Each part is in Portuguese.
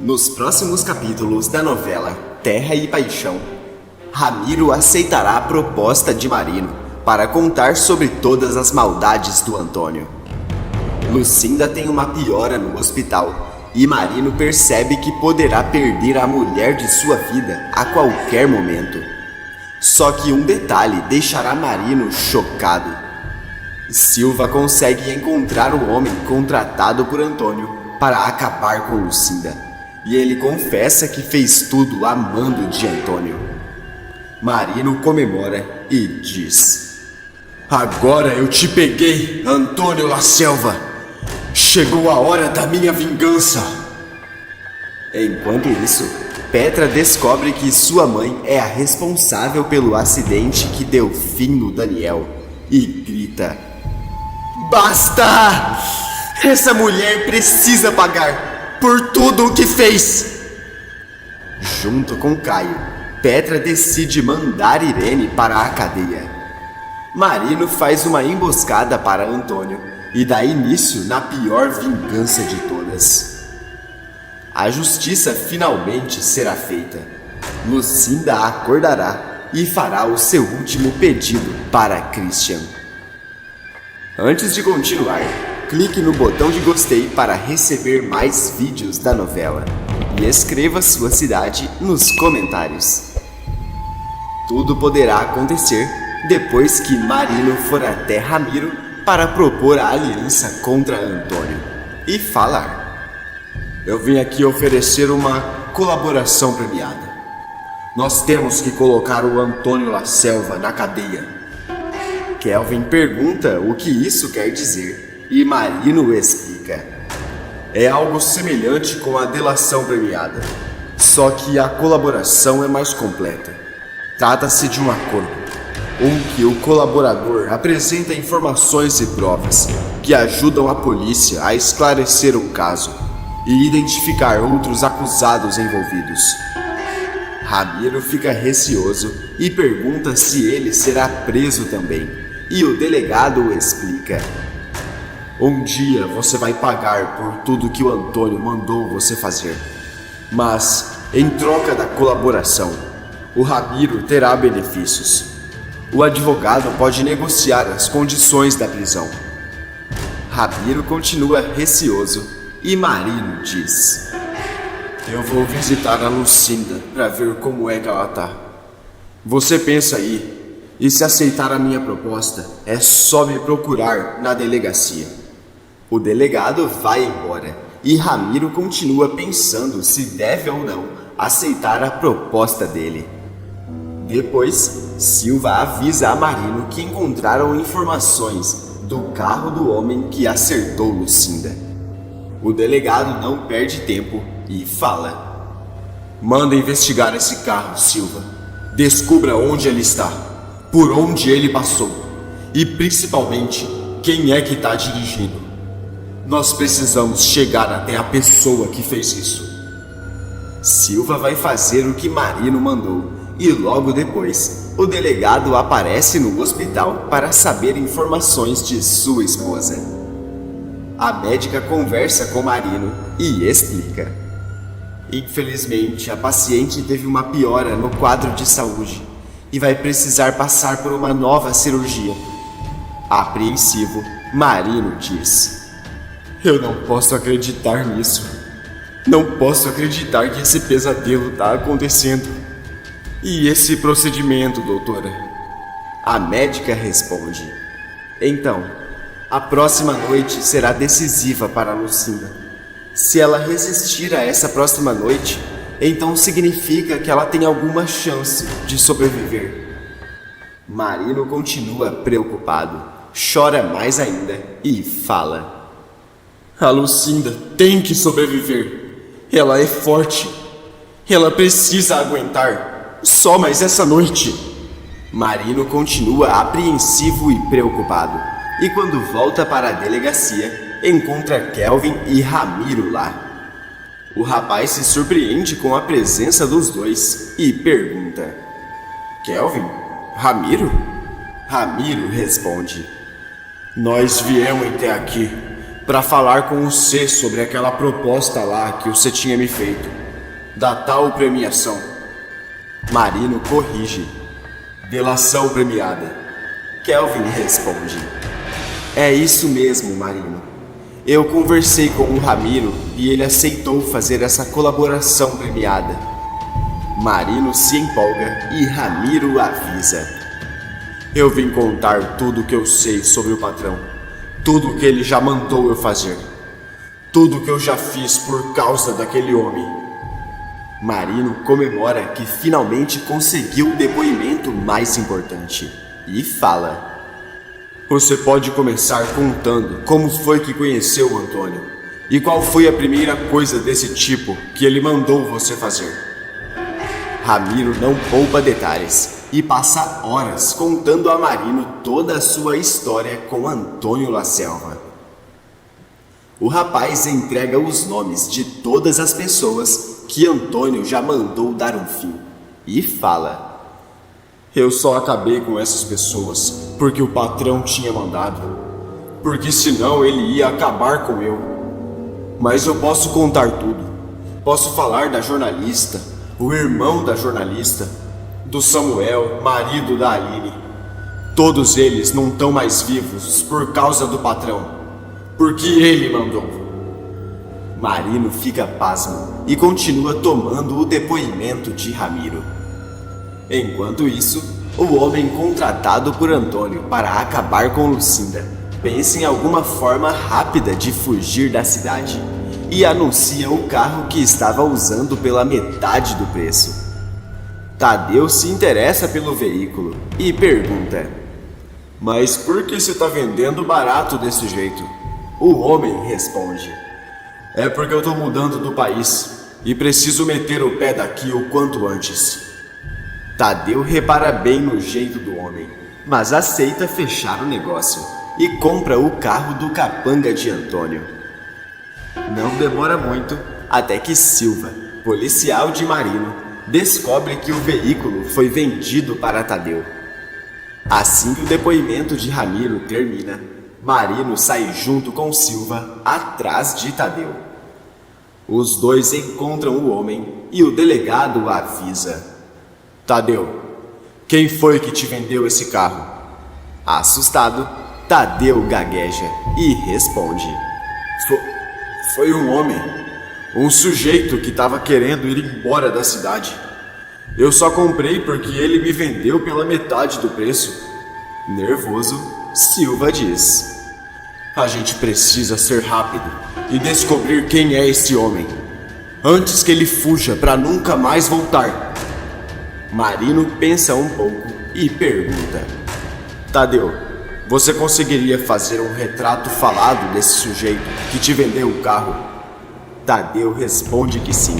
Nos próximos capítulos da novela Terra e Paixão, Ramiro aceitará a proposta de Marino para contar sobre todas as maldades do Antônio. Lucinda tem uma piora no hospital e Marino percebe que poderá perder a mulher de sua vida a qualquer momento. Só que um detalhe deixará Marino chocado. Silva consegue encontrar o homem contratado por Antônio para acabar com Lucinda, e ele confessa que fez tudo a mando de Antônio. Marino comemora e diz: "Agora eu te peguei, Antônio La Selva! Chegou a hora da minha vingança!" Enquanto isso, Petra descobre que sua mãe é a responsável pelo acidente que deu fim no Daniel e grita: "Basta! Essa mulher precisa pagar por tudo o que fez!" Junto com Caio, Petra decide mandar Irene para a cadeia. Marino faz uma emboscada para Antônio e dá início na pior vingança de todas. A justiça finalmente será feita. Lucinda acordará e fará o seu último pedido para Christian. Antes de continuar, clique no botão de gostei para receber mais vídeos da novela e escreva sua cidade nos comentários. Tudo poderá acontecer depois que Marino for até Ramiro para propor a aliança contra Antônio e falar: "Eu vim aqui oferecer uma colaboração premiada. Nós temos que colocar o Antônio La Selva na cadeia." Kelvin pergunta o que isso quer dizer e Marino explica: "É algo semelhante com a delação premiada, só que a colaboração é mais completa. Trata-se de um acordo, que o colaborador apresenta informações e provas que ajudam a polícia a esclarecer um caso e identificar outros acusados envolvidos." Ramiro fica receoso e pergunta se ele será preso também, e o delegado explica: "Um dia você vai pagar por tudo que o Antônio mandou você fazer, mas em troca da colaboração, o Ramiro terá benefícios. O advogado pode negociar as condições da prisão." Ramiro continua receoso e Marino diz: "Eu vou visitar a Lucinda para ver como é que ela tá. Você pensa aí, e se aceitar a minha proposta, é só me procurar na delegacia." O delegado vai embora e Ramiro continua pensando se deve ou não aceitar a proposta dele. Depois, Silva avisa a Marino que encontraram informações do carro do homem que acertou Lucinda. O delegado não perde tempo e fala: "Manda investigar esse carro, Silva. Descubra onde ele está, por onde ele passou e principalmente quem é que está dirigindo. Nós precisamos chegar até a pessoa que fez isso." Silva vai fazer o que Marino mandou e logo depois o delegado aparece no hospital para saber informações de sua esposa. A médica conversa com Marino e explica: "Infelizmente, a paciente teve uma piora no quadro de saúde e vai precisar passar por uma nova cirurgia." Apreensivo, Marino diz: "Eu não posso acreditar nisso. Não posso acreditar que esse pesadelo está acontecendo. E esse procedimento, doutora?" A médica responde: "Então, a próxima noite será decisiva para Lucinda. Se ela resistir a essa próxima noite, então significa que ela tem alguma chance de sobreviver." Marino continua preocupado, chora mais ainda e fala: "A Lucinda tem que sobreviver. Ela é forte. Ela precisa aguentar só mais essa noite." Marino continua apreensivo e preocupado, e quando volta para a delegacia, encontra Kelvin e Ramiro lá. O rapaz se surpreende com a presença dos dois e pergunta: "Kelvin? Ramiro?" Ramiro responde: "Nós viemos até aqui para falar com você sobre aquela proposta lá que você tinha me feito, da tal premiação. Marino corrige. Delação premiada. Kelvin responde. É isso mesmo, Marino. Eu conversei com o Ramiro e ele aceitou fazer essa colaboração premiada. Marino se empolga e Ramiro avisa. Eu vim contar tudo o que eu sei sobre o patrão. Tudo o que ele já mandou eu fazer. Tudo o que eu já fiz por causa daquele homem. Marino comemora que finalmente conseguiu o depoimento mais importante e fala: Você pode começar contando como foi que conheceu o Antônio e qual foi a primeira coisa desse tipo que ele mandou você fazer. Ramiro não poupa detalhes e passa horas contando a Marino toda a sua história com Antônio La Selva. O rapaz entrega os nomes de todas as pessoas que Antônio já mandou dar um fim e fala: Eu só acabei com essas pessoas porque o patrão tinha mandado, porque senão ele ia acabar com eu. Mas eu posso contar tudo. Posso falar da jornalista, o irmão da jornalista, do Samuel, marido da Aline. Todos eles não estão mais vivos por causa do patrão, porque ele mandou. Marino fica pasmo e continua tomando o depoimento de Ramiro. Enquanto isso, o homem contratado por Antônio para acabar com Lucinda pensa em alguma forma rápida de fugir da cidade e anuncia o carro que estava usando pela metade do preço. Tadeu se interessa pelo veículo e pergunta: Mas por que você está vendendo barato desse jeito? O homem responde: É porque eu estou mudando do país e preciso meter o pé daqui o quanto antes. Tadeu repara bem no jeito do homem, mas aceita fechar o negócio e compra o carro do capanga de Antônio. Não demora muito até que Silva, policial de Marino, descobre que o veículo foi vendido para Tadeu. Assim que o depoimento de Ramiro termina, Marino sai junto com Silva atrás de Tadeu. Os dois encontram o homem e o delegado avisa: Tadeu, quem foi que te vendeu esse carro? Assustado, Tadeu gagueja e responde: Foi um homem, um sujeito que estava querendo ir embora da cidade. Eu só comprei porque ele me vendeu pela metade do preço. Nervoso, Silva diz: A gente precisa ser rápido e descobrir quem é esse homem, antes que ele fuja para nunca mais voltar. Marino pensa um pouco e pergunta: Tadeu, você conseguiria fazer um retrato falado desse sujeito que te vendeu o carro? Tadeu responde que sim,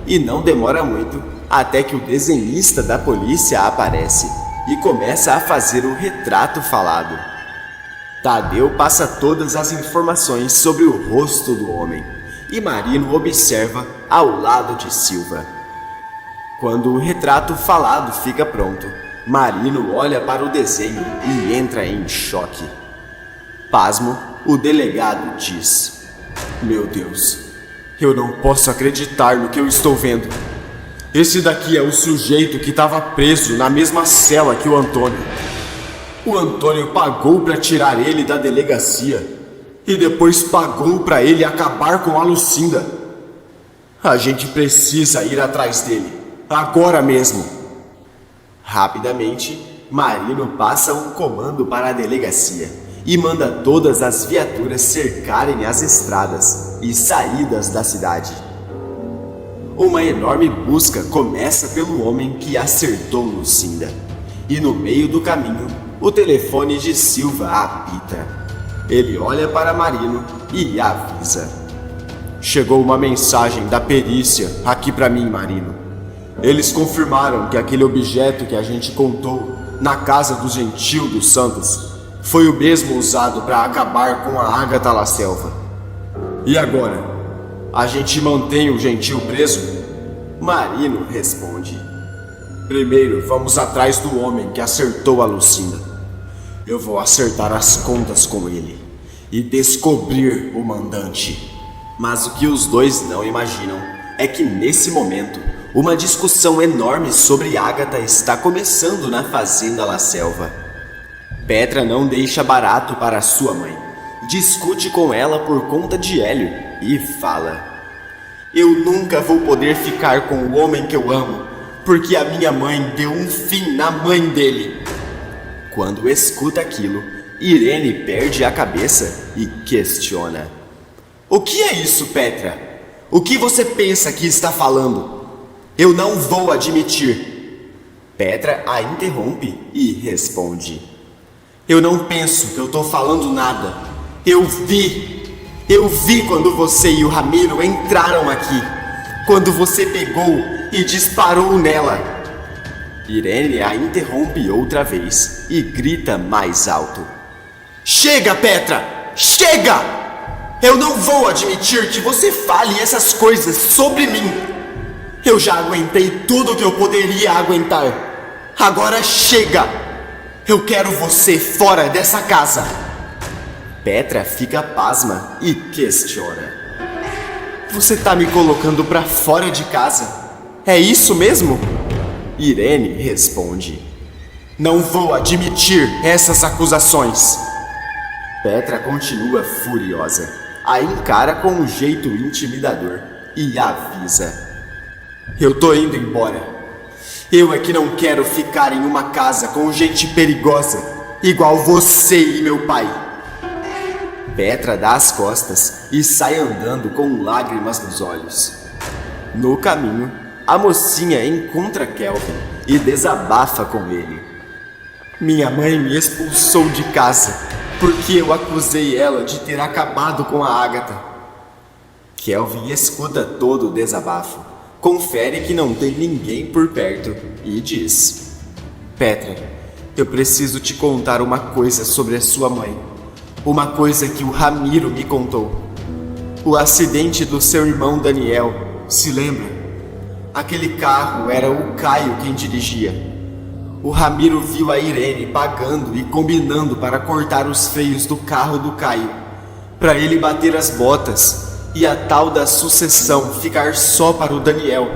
e não demora muito até que o desenhista da polícia aparece e começa a fazer o retrato falado. Tadeu passa todas as informações sobre o rosto do homem e Marino observa ao lado de Silva. Quando o retrato falado fica pronto, Marino olha para o desenho e entra em choque. Pasmo, o delegado diz: Meu Deus, eu não posso acreditar no que eu estou vendo. Esse daqui é o sujeito que estava preso na mesma cela que o Antônio. O Antônio pagou para tirar ele da delegacia e depois pagou para ele acabar com a Lucinda. A gente precisa ir atrás dele, agora mesmo. Rapidamente, Marino passa um comando para a delegacia e manda todas as viaturas cercarem as estradas e saídas da cidade. Uma enorme busca começa pelo homem que acertou Lucinda, e no meio do caminho, o telefone de Silva apita. Ele olha para Marino e avisa: Chegou uma mensagem da perícia aqui para mim, Marino. Eles confirmaram que aquele objeto que a gente contou na casa do Gentil dos Santos foi o mesmo usado para acabar com a Ágata La Selva. E agora? A gente mantém o Gentil preso? Marino responde: Primeiro vamos atrás do homem que acertou a Lucinda. Eu vou acertar as contas com ele e descobrir o mandante. Mas o que os dois não imaginam é que nesse momento uma discussão enorme sobre Agatha está começando na fazenda La Selva. Petra não deixa barato para sua mãe. Discute com ela por conta de Hélio e fala: eu nunca vou poder ficar com o homem que eu amo, porque a minha mãe deu um fim na mãe dele. Quando escuta aquilo, Irene perde a cabeça e questiona: o que é isso, Petra? O que você pensa que está falando? Eu não vou admitir. Petra a interrompe e responde: eu não penso que eu tô falando nada. Eu vi quando você e o Ramiro entraram aqui. Quando você pegou e disparou nela. Irene a interrompe outra vez e grita mais alto: chega, Petra! Chega! Eu não vou admitir que você fale essas coisas sobre mim. Eu já aguentei tudo que eu poderia aguentar. Agora chega! Eu quero você fora dessa casa. Petra fica pasma e questiona: você tá me colocando pra fora de casa? É isso mesmo? Irene responde: não vou admitir essas acusações. Petra continua furiosa, a encara com um jeito intimidador e avisa: eu tô indo embora. Eu é que não quero ficar em uma casa com gente perigosa, igual você e meu pai. Petra dá as costas e sai andando com lágrimas nos olhos. No caminho, a mocinha encontra Kelvin e desabafa com ele. Minha mãe me expulsou de casa porque eu acusei ela de ter acabado com a Agatha. Kelvin escuta todo o desabafo, confere que não tem ninguém por perto e diz: Petra, eu preciso te contar uma coisa sobre a sua mãe. Uma coisa que o Ramiro me contou. O acidente do seu irmão Daniel, se lembra? Aquele carro era o Caio quem dirigia. O Ramiro viu a Irene pagando e combinando para cortar os freios do carro do Caio, para ele bater as botas e a tal da sucessão ficar só para o Daniel.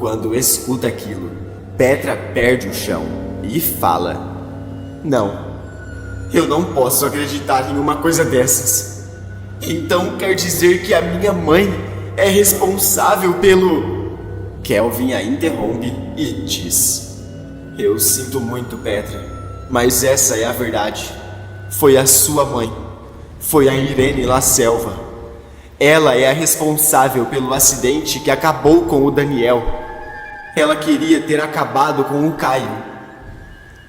Quando escuta aquilo, Petra perde o chão e fala: não, eu não posso acreditar em uma coisa dessas. Então quer dizer que a minha mãe é responsável pelo... Kelvin a interrompe e diz: eu sinto muito, Petra, mas essa é a verdade. Foi a sua mãe. Foi a Irene La Selva. Ela é a responsável pelo acidente que acabou com o Daniel. Ela queria ter acabado com o Caio.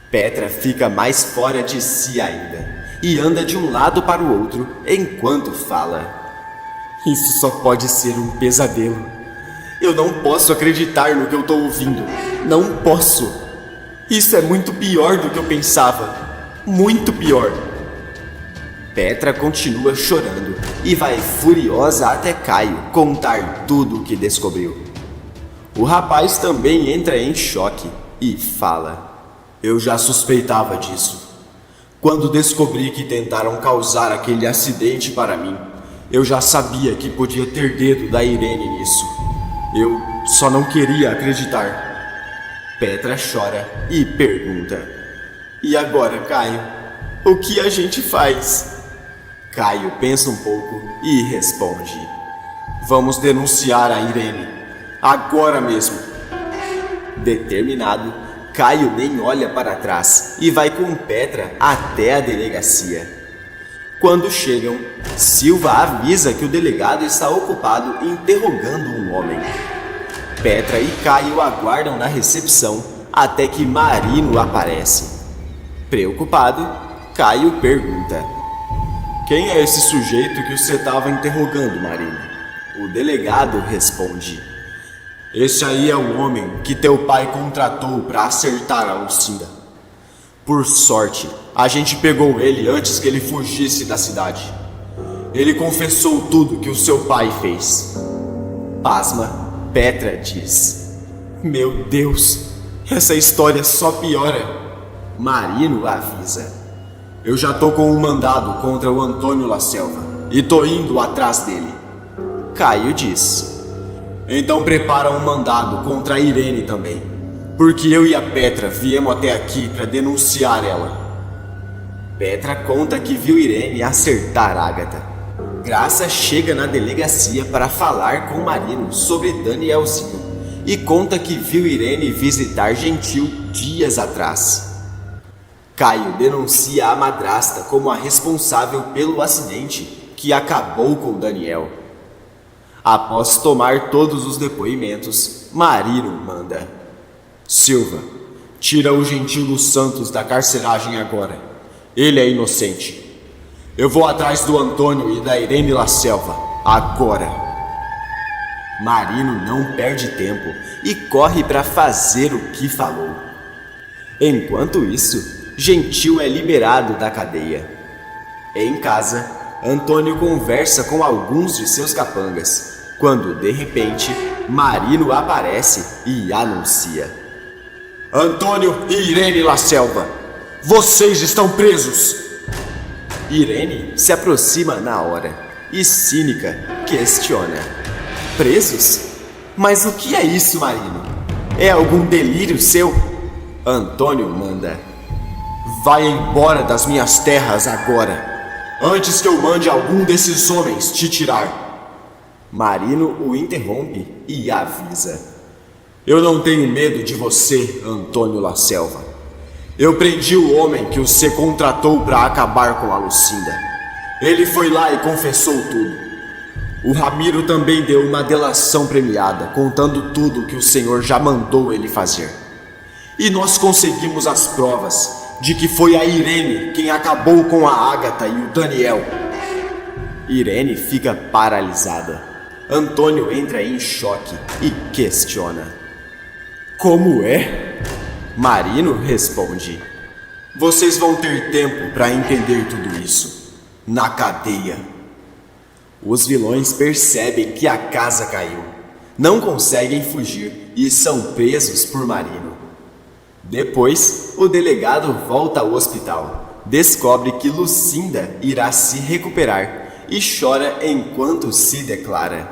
Petra fica mais fora de si ainda e anda de um lado para o outro enquanto fala: isso só pode ser um pesadelo. Eu não posso acreditar no que eu estou ouvindo. Não posso. Isso é muito pior do que eu pensava. Muito pior. Petra continua chorando e vai furiosa até Caio contar tudo o que descobriu. O rapaz também entra em choque e fala: eu já suspeitava disso. Quando descobri que tentaram causar aquele acidente para mim, eu já sabia que podia ter dedo da Irene nisso. Eu só não queria acreditar. Petra chora e pergunta: e agora, Caio? O que a gente faz? Caio pensa um pouco e responde: vamos denunciar a Irene. Agora mesmo. Determinado, Caio nem olha para trás e vai com Petra até a delegacia. Quando chegam, Silva avisa que o delegado está ocupado interrogando um homem. Petra e Caio aguardam na recepção até que Marino aparece. Preocupado, Caio pergunta: quem é esse sujeito que você estava interrogando, Marino? O delegado responde: esse aí é o homem que teu pai contratou para acertar a Lucinda. Por sorte, a gente pegou ele antes que ele fugisse da cidade. Ele confessou tudo que o seu pai fez. Pasma, Petra diz: meu Deus, essa história só piora. Marino avisa: Eu já tô com um mandado contra o Antônio La Selva e tô indo atrás dele. Caio diz: então prepara um mandado contra a Irene também, porque eu e a Petra viemos até aqui para denunciar ela. Petra conta que viu Irene acertar Ágata. Graça chega na delegacia para falar com Marino sobre Danielzinho e conta que viu Irene visitar Gentil dias atrás. Caio denuncia a madrasta como a responsável pelo acidente que acabou com Daniel. Após tomar todos os depoimentos, Marino manda: Silva, tira o Gentil dos Santos da carceragem agora. Ele é inocente. Eu vou atrás do Antônio e da Irene La Selva, agora. Marino não perde tempo e corre para fazer o que falou. Enquanto isso, Gentil é liberado da cadeia. Em casa, Antônio conversa com alguns de seus capangas, quando, de repente, Marino aparece e anuncia: Antônio e Irene La Selva, vocês estão presos! Irene se aproxima na hora e, cínica, questiona: presos? Mas o que é isso, Marino? É algum delírio seu? Antônio manda: vai embora das minhas terras agora, antes que eu mande algum desses homens te tirar. Marino o interrompe e avisa: eu não tenho medo de você, Antônio La Selva. Eu prendi o homem que você contratou para acabar com a Lucinda. Ele foi lá e confessou tudo. O Ramiro também deu uma delação premiada, contando tudo que o senhor já mandou ele fazer. E nós conseguimos as provas de que foi a Irene quem acabou com a Ágata e o Daniel. Irene fica paralisada. Antônio entra em choque e questiona: como é? Marino responde: vocês vão ter tempo para entender tudo isso na cadeia. Os vilões percebem que a casa caiu, não conseguem fugir e são presos por Marino. Depois, o delegado volta ao hospital, descobre que Lucinda irá se recuperar e chora enquanto se declara: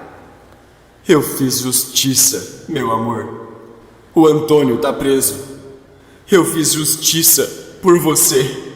eu fiz justiça, meu amor. O Antônio tá preso. Eu fiz justiça por você.